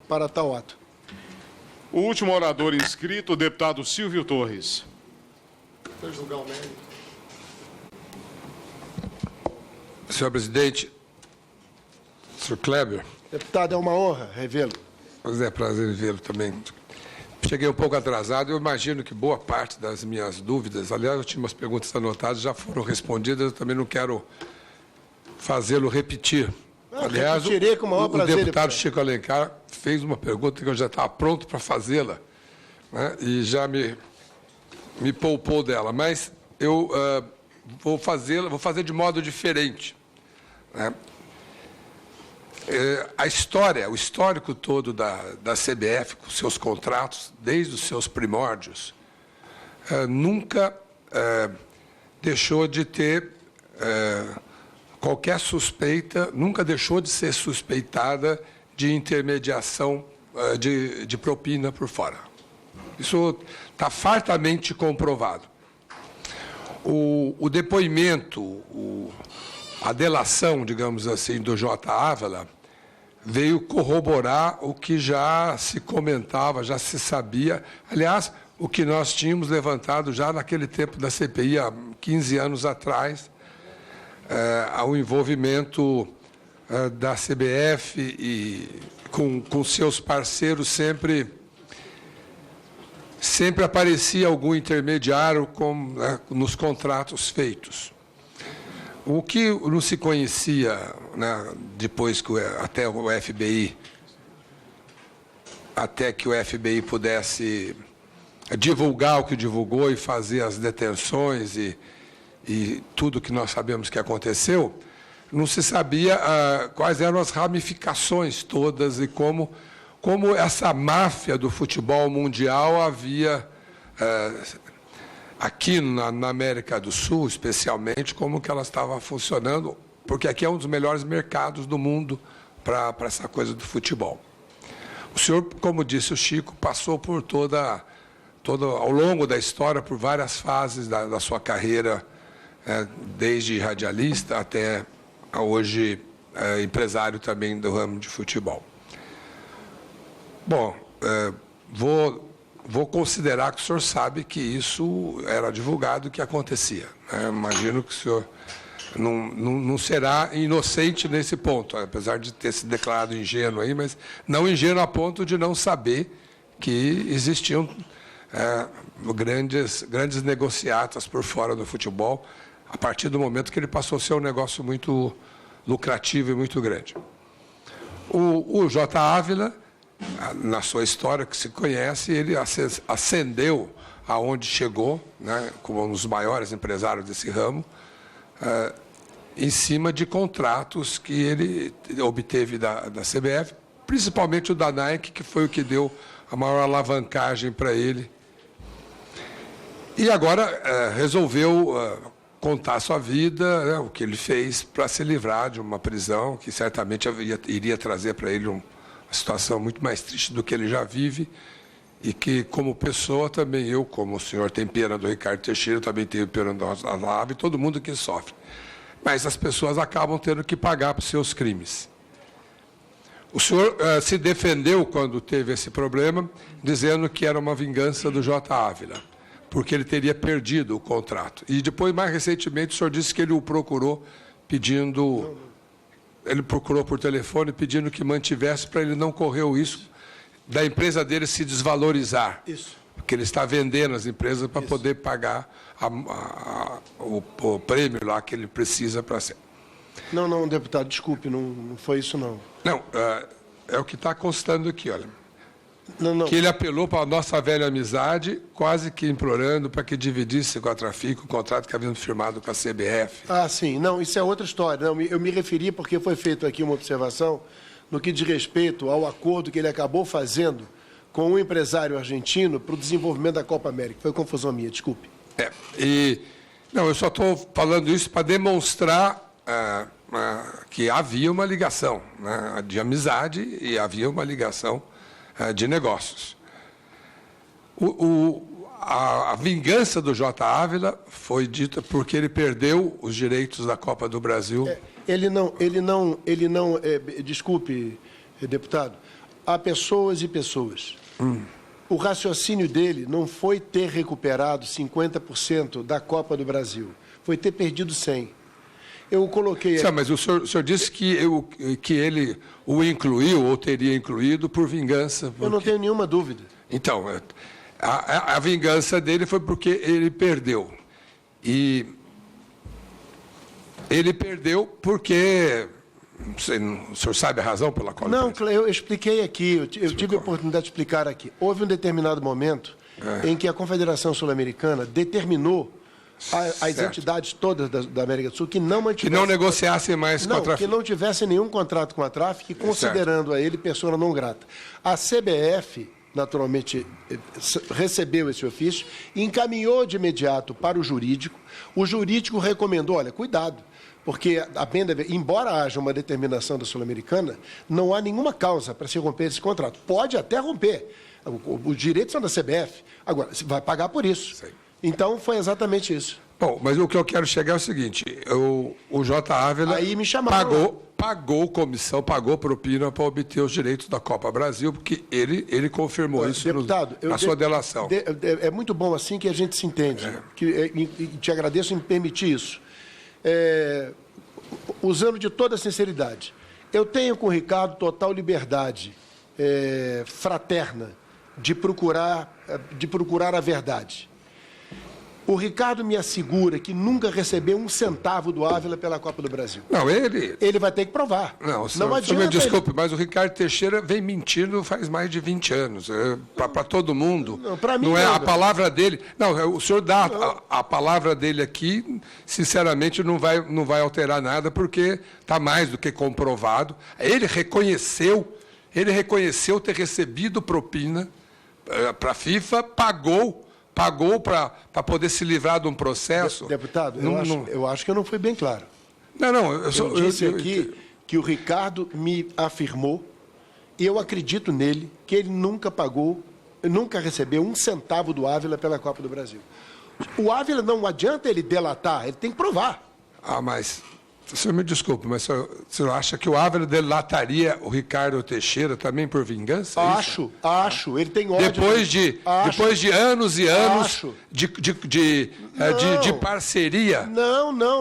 para tal ato. O último orador inscrito, o deputado Silvio Torres. Senhor presidente, senhor Kleber. Deputado, é uma honra revê-lo. Pois é, prazer em vê-lo também. Cheguei um pouco atrasado, eu imagino que boa parte das minhas dúvidas, aliás, eu tinha umas perguntas anotadas, já foram respondidas, eu também não quero fazê-lo repetir. Não, aliás, repetirei com o maior prazer, deputado Chico Alencar fez uma pergunta que eu já estava pronto para fazê-la, né, e já me poupou dela, mas eu vou fazer de modo diferente. Né? A história, o histórico todo da CBF, com seus contratos, desde os seus primórdios, nunca deixou de ter qualquer suspeita, nunca deixou de ser suspeitada de intermediação de propina por fora. Isso está fartamente comprovado. O depoimento, a delação, digamos assim, do J. Ávila, veio corroborar o que já se comentava, já se sabia. Aliás, o que nós tínhamos levantado já naquele tempo da CPI, há 15 anos atrás, ao envolvimento da CBF e com seus parceiros sempre aparecia algum intermediário nos contratos feitos. O que não se conhecia, né, depois que até que o FBI pudesse divulgar o que divulgou e fazer as detenções e tudo que nós sabemos que aconteceu, não se sabia quais eram as ramificações todas e como essa máfia do futebol mundial havia, aqui na América do Sul, especialmente, como que ela estava funcionando, porque aqui é um dos melhores mercados do mundo para essa coisa do futebol. O senhor, como disse o Chico, passou por ao longo da história, por várias fases da sua carreira, desde radialista até hoje empresário também do ramo de futebol. Bom, vou considerar que o senhor sabe que isso era divulgado, que acontecia. Né? Imagino que o senhor não será inocente nesse ponto, apesar de ter se declarado ingênuo aí, mas não ingênuo a ponto de não saber que existiam grandes negociatas por fora do futebol, a partir do momento que ele passou a ser um negócio muito lucrativo e muito grande. O J. Ávila, na sua história que se conhece, ele ascendeu aonde chegou, né, como um dos maiores empresários desse ramo, em cima de contratos que ele obteve da CBF, principalmente o da Nike, que foi o que deu a maior alavancagem para ele. E agora resolveu contar sua vida, né, o que ele fez para se livrar de uma prisão que certamente iria trazer para ele uma situação muito mais triste do que ele já vive, e que, como pessoa, também eu, como o senhor tem pena do Ricardo Teixeira, também tenho pena do Olavo e todo mundo que sofre. Mas as pessoas acabam tendo que pagar por seus crimes. O senhor se defendeu quando teve esse problema, dizendo que era uma vingança do J. Ávila, porque ele teria perdido o contrato. E depois, mais recentemente, o senhor disse que ele o procurou pedindo... Ele procurou por telefone pedindo que mantivesse para ele não correr o risco da empresa dele se desvalorizar. Isso. Porque ele está vendendo as empresas para poder pagar o prêmio lá que ele precisa para ser. Não, deputado, desculpe, não foi isso, não. Não, é o que está constando aqui, olha. Não. Que ele apelou para a nossa velha amizade, quase que implorando para que dividisse com a Trafico o contrato que havíamos firmado com a CBF. Ah, sim. Não, isso é outra história. Não, eu me referi porque foi feita aqui uma observação no que diz respeito ao acordo que ele acabou fazendo com um empresário argentino para o desenvolvimento da Copa América. Foi confusão minha, desculpe. Não, eu só estou falando isso para demonstrar que havia uma ligação, né, de amizade, e havia uma ligação de negócios. A vingança do J. Ávila foi dita porque ele perdeu os direitos da Copa do Brasil. Desculpe, deputado, há pessoas e pessoas. O raciocínio dele não foi ter recuperado 50% da Copa do Brasil, foi ter perdido 100%. Eu coloquei... Sim, mas o senhor disse que ele o incluiu, ou teria incluído, por vingança. Eu não tenho nenhuma dúvida. Então, a vingança dele foi porque ele perdeu. E ele perdeu porque... o senhor sabe a razão pela qual... Não, eu expliquei aqui, eu tive a oportunidade de explicar aqui. Houve um determinado momento em que a Confederação Sul-Americana determinou as entidades todas da América do Sul que não mantivessem... Que não negociassem mais com a Traffic. Que não tivessem nenhum contrato com a Traffic, considerando a ele persona não grata. A CBF, naturalmente, recebeu esse ofício, encaminhou de imediato para o jurídico recomendou, olha, cuidado, porque, embora haja uma determinação da Sul-Americana, não há nenhuma causa para se romper esse contrato. Pode até romper. Os direitos são da CBF. Agora, você vai pagar por isso. Sim. Então, foi exatamente isso. Bom, mas o que eu quero chegar é o seguinte, o J. Ávila aí me chamaram, pagou comissão, pagou propina para obter os direitos da Copa Brasil, porque ele confirmou isso deputado, na sua delação. É muito bom assim que a gente se entende. E te agradeço em me permitir isso. Usando de toda a sinceridade, eu tenho com o Ricardo total liberdade fraterna de procurar a verdade. O Ricardo me assegura que nunca recebeu um centavo do Ávila pela Copa do Brasil. Não, ele vai ter que provar. Não adianta. Me desculpe, mas o Ricardo Teixeira vem mentindo faz mais de 20 anos. Para todo mundo. Não, para mim não é a palavra dele. Não, o senhor dá a palavra dele aqui, sinceramente, não vai alterar nada, porque está mais do que comprovado. Ele reconheceu ter recebido propina para a FIFA, pagou para poder se livrar de um processo. Deputado, eu acho que eu não fui bem claro. Eu disse aqui que o Ricardo me afirmou, e eu acredito nele, que ele nunca recebeu um centavo do Ávila pela Copa do Brasil. O Ávila não adianta ele delatar, ele tem que provar. Mas... O senhor me desculpe, mas o senhor acha que o Ávila delataria o Ricardo Teixeira também por vingança? Acho. Ele tem ódio. Depois de anos e anos de parceria,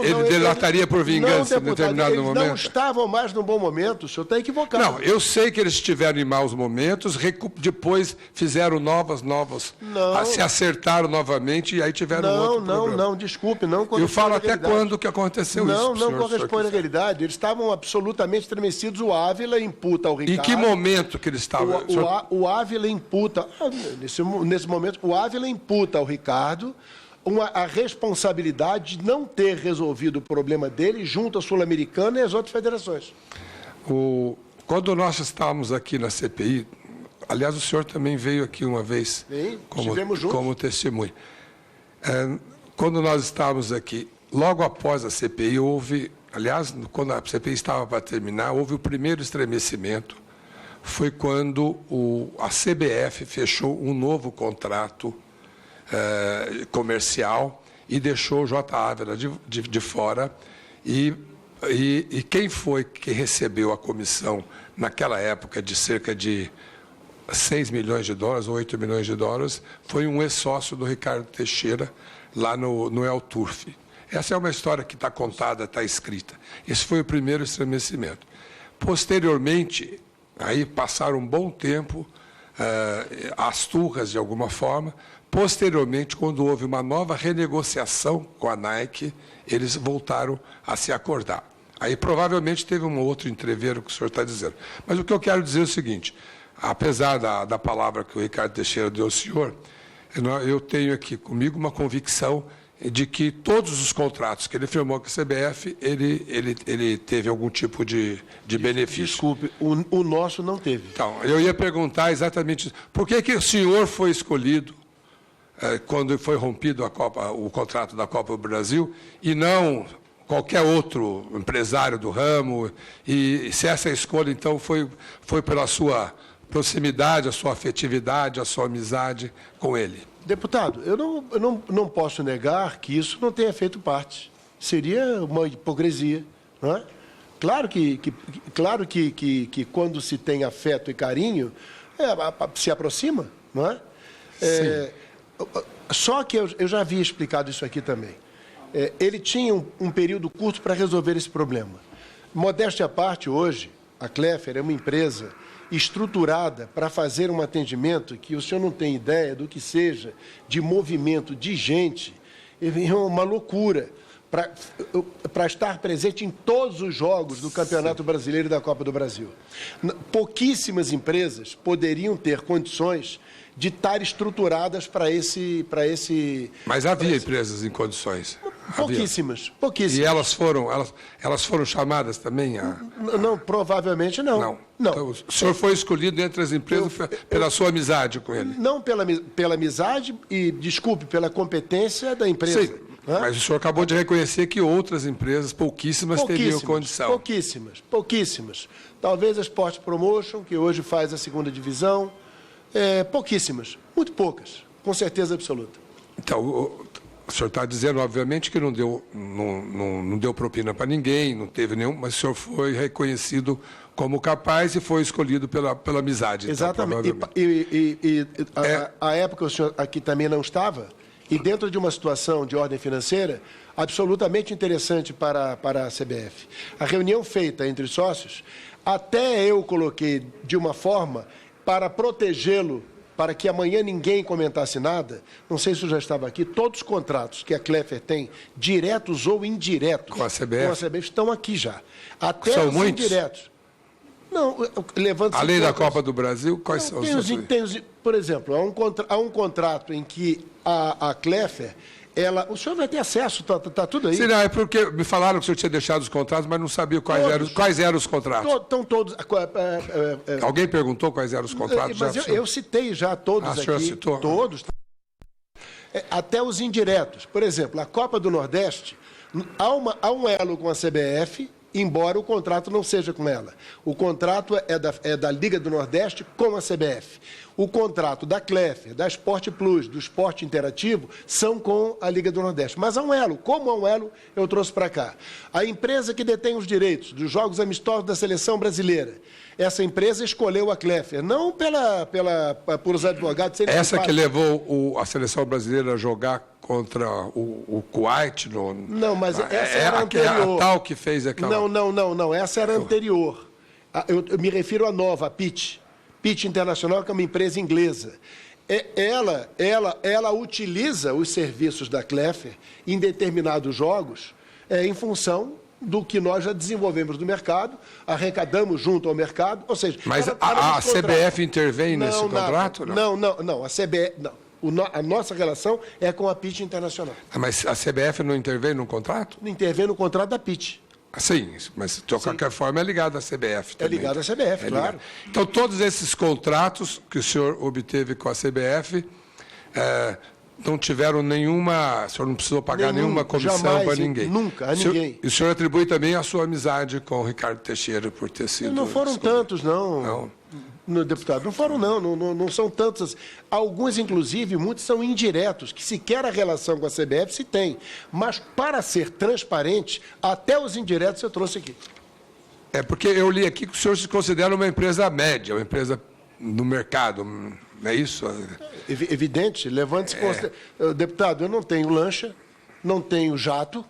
ele delataria por vingança em determinado momento? Eles não estavam mais num bom momento, o senhor está equivocado. Não, eu sei que eles estiveram em maus momentos, depois fizeram novos, se acertaram novamente e aí tiveram outro problema. Não, desculpe, não. Eu falo até quando que aconteceu isso. Não corresponde à realidade. Eles estavam absolutamente estremecidos. O Ávila imputa ao Ricardo. Em que momento que eles estavam? O Ávila imputa... Nesse momento, o Ávila imputa ao Ricardo a responsabilidade de não ter resolvido o problema dele junto à Sul-Americana e às outras federações. Quando nós estávamos aqui na CPI, aliás, o senhor também veio aqui uma vez como testemunha. Quando nós estávamos aqui, logo após a CPI, quando a CPI estava para terminar, houve o primeiro estremecimento. Foi quando a CBF fechou um novo contrato comercial e deixou o J. Ávila de fora. E quem foi que recebeu a comissão naquela época de cerca de 6 milhões de dólares ou 8 milhões de dólares foi um ex-sócio do Ricardo Teixeira lá no El Turf. Essa é uma história que está contada, está escrita. Esse foi o primeiro estremecimento. Posteriormente, aí passaram um bom tempo, as turras de alguma forma. Posteriormente, quando houve uma nova renegociação com a Nike, eles voltaram a se acordar. Aí provavelmente teve um outro entreveiro que o senhor está dizendo. Mas o que eu quero dizer é o seguinte, apesar da palavra que o Ricardo Teixeira deu ao senhor, eu tenho aqui comigo uma convicção de que todos os contratos que ele firmou com a CBF, ele teve algum tipo de benefício. Desculpe, o nosso não teve. Então, eu ia perguntar exatamente isso. Por que o senhor foi escolhido quando foi rompido o contrato da Copa do Brasil e não qualquer outro empresário do ramo? E se essa escolha, então, foi pela sua proximidade, a sua afetividade, a sua amizade com ele? Deputado, eu não posso negar que isso não tenha feito parte. Seria uma hipocrisia, não é? Claro que quando se tem afeto e carinho, se aproxima, não é? Só que eu já havia explicado isso aqui também. Ele tinha um período curto para resolver esse problema. Modéstia à parte, hoje, a Clefer é uma empresa estruturada para fazer um atendimento que o senhor não tem ideia do que seja, de movimento de gente, é uma loucura. Para estar presente em todos os jogos do Campeonato Brasileiro e da Copa do Brasil. Pouquíssimas empresas poderiam ter condições de estar estruturadas para esse... Mas havia empresas em condições. Pouquíssimas. E elas foram chamadas também a... Não, provavelmente não. Não. Então, o senhor foi escolhido entre as empresas pela sua amizade com ele? Não pela amizade e, desculpe, pela competência da empresa. Sim. Mas o senhor acabou de reconhecer que outras empresas, pouquíssimas teriam condição. Pouquíssimas. Talvez a Sport Promotion, que hoje faz a segunda divisão, pouquíssimas, muito poucas, com certeza absoluta. Então, o senhor está dizendo, obviamente, que não deu propina para ninguém, não teve nenhum, mas o senhor foi reconhecido como capaz e foi escolhido pela amizade. Exatamente. Então, a época o senhor aqui também não estava, e dentro de uma situação de ordem financeira absolutamente interessante para a CBF. A reunião feita entre sócios, até eu coloquei de uma forma para protegê-lo, para que amanhã ninguém comentasse nada, não sei se eu já estava aqui, todos os contratos que a Clefer tem, diretos ou indiretos, com a CBF estão aqui já. Até são os muitos? Indiretos. Não, levando-se... Além da Copa do Brasil, quais são os... Por exemplo, há um contrato em que a Clefer, o senhor vai ter acesso, está tudo aí. Sim, não, é porque me falaram que o senhor tinha deixado os contratos, mas não sabia quais eram os contratos. Estão todos... Alguém perguntou quais eram os contratos? Mas eu citei já todos aqui. O senhor citou? Todos. Até os indiretos. Por exemplo, a Copa do Nordeste, há um elo com a CBF, embora o contrato não seja com ela. O contrato é da Liga do Nordeste com a CBF. O contrato da Clefer, da Sport Plus, do Esporte Interativo, são com a Liga do Nordeste. Mas há um elo. Como há um elo, eu trouxe para cá. A empresa que detém os direitos dos jogos amistosos da Seleção Brasileira, essa empresa escolheu a Clefer, não por os advogados... Essa que levou a Seleção Brasileira a jogar contra o Kuwait? Não, mas essa era anterior. A tal que fez aquela... Não. Essa era anterior. Eu me refiro à nova, a Pitch Internacional, que é uma empresa inglesa. Ela utiliza os serviços da Clefer em determinados jogos em função do que nós já desenvolvemos no mercado, arrecadamos junto ao mercado, ou seja... Mas a CBF intervém nesse contrato? Não, a CBF... Não. A nossa relação é com a Pitch Internacional. Mas a CBF não intervém no contrato? Não intervém no contrato da Pitch. Sim, mas de qualquer forma é ligado à CBF também. É ligado à CBF, claro. Então, todos esses contratos que o senhor obteve com a CBF não tiveram nenhuma... O senhor não precisou pagar nenhuma comissão para ninguém? Nunca, a ninguém. E o senhor atribui também a sua amizade com o Ricardo Teixeira por ter sido... Não foram tantos, não. No deputado, não foram não são tantos. Alguns, inclusive, muitos são indiretos, que sequer a relação com a CBF se tem. Mas, para ser transparente, até os indiretos eu trouxe aqui. Porque eu li aqui que o senhor se considera uma empresa média, uma empresa no mercado, não é isso? Evidente, levante-se... Deputado, eu não tenho lancha, não tenho jato,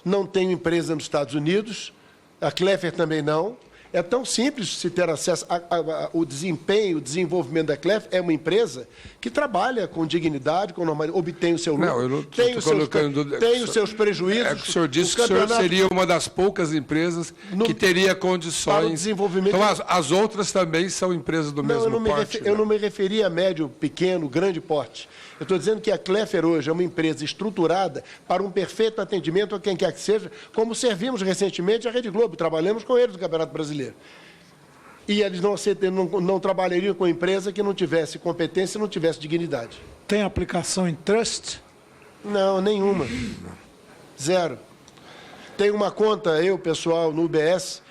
não tenho empresa nos Estados Unidos, a Clefer também não. É tão simples se ter acesso ao desempenho, o desenvolvimento da Clefer. É uma empresa que trabalha com dignidade, com normalidade, obtém o seu lucro, tem os seus prejuízos. É que o senhor disse que o senhor seria uma das poucas empresas que teria condições... Para o desenvolvimento... Então, as outras também são empresas do mesmo porte? Eu não me referi a médio, pequeno, grande porte. Eu estou dizendo que a Clefer hoje é uma empresa estruturada para um perfeito atendimento a quem quer que seja, como servimos recentemente a Rede Globo, trabalhamos com eles no Campeonato Brasileiro. E eles não trabalhariam com empresa que não tivesse competência e não tivesse dignidade. Tem aplicação em trust? Não, nenhuma. Zero. Tem uma conta, pessoal, no UBS,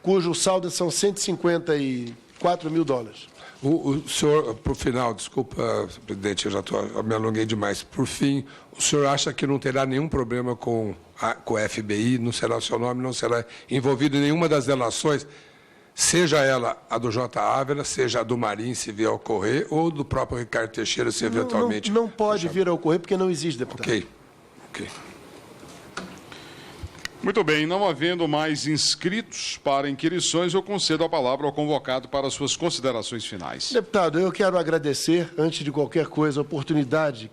cujo saldo são $154 mil. O senhor, por final, desculpa, presidente, eu me alonguei demais. Por fim, o senhor acha que não terá nenhum problema com o FBI, não será o seu nome, não será envolvido em nenhuma das delações, seja ela a do J. Ávila, seja a do Marinho, se vier a ocorrer, ou do próprio Ricardo Teixeira, se eventualmente... Não pode vir a ocorrer porque não existe, deputado. Ok. Muito bem, não havendo mais inscritos para inquirições, eu concedo a palavra ao convocado para suas considerações finais. Deputado, eu quero agradecer, antes de qualquer coisa, a oportunidade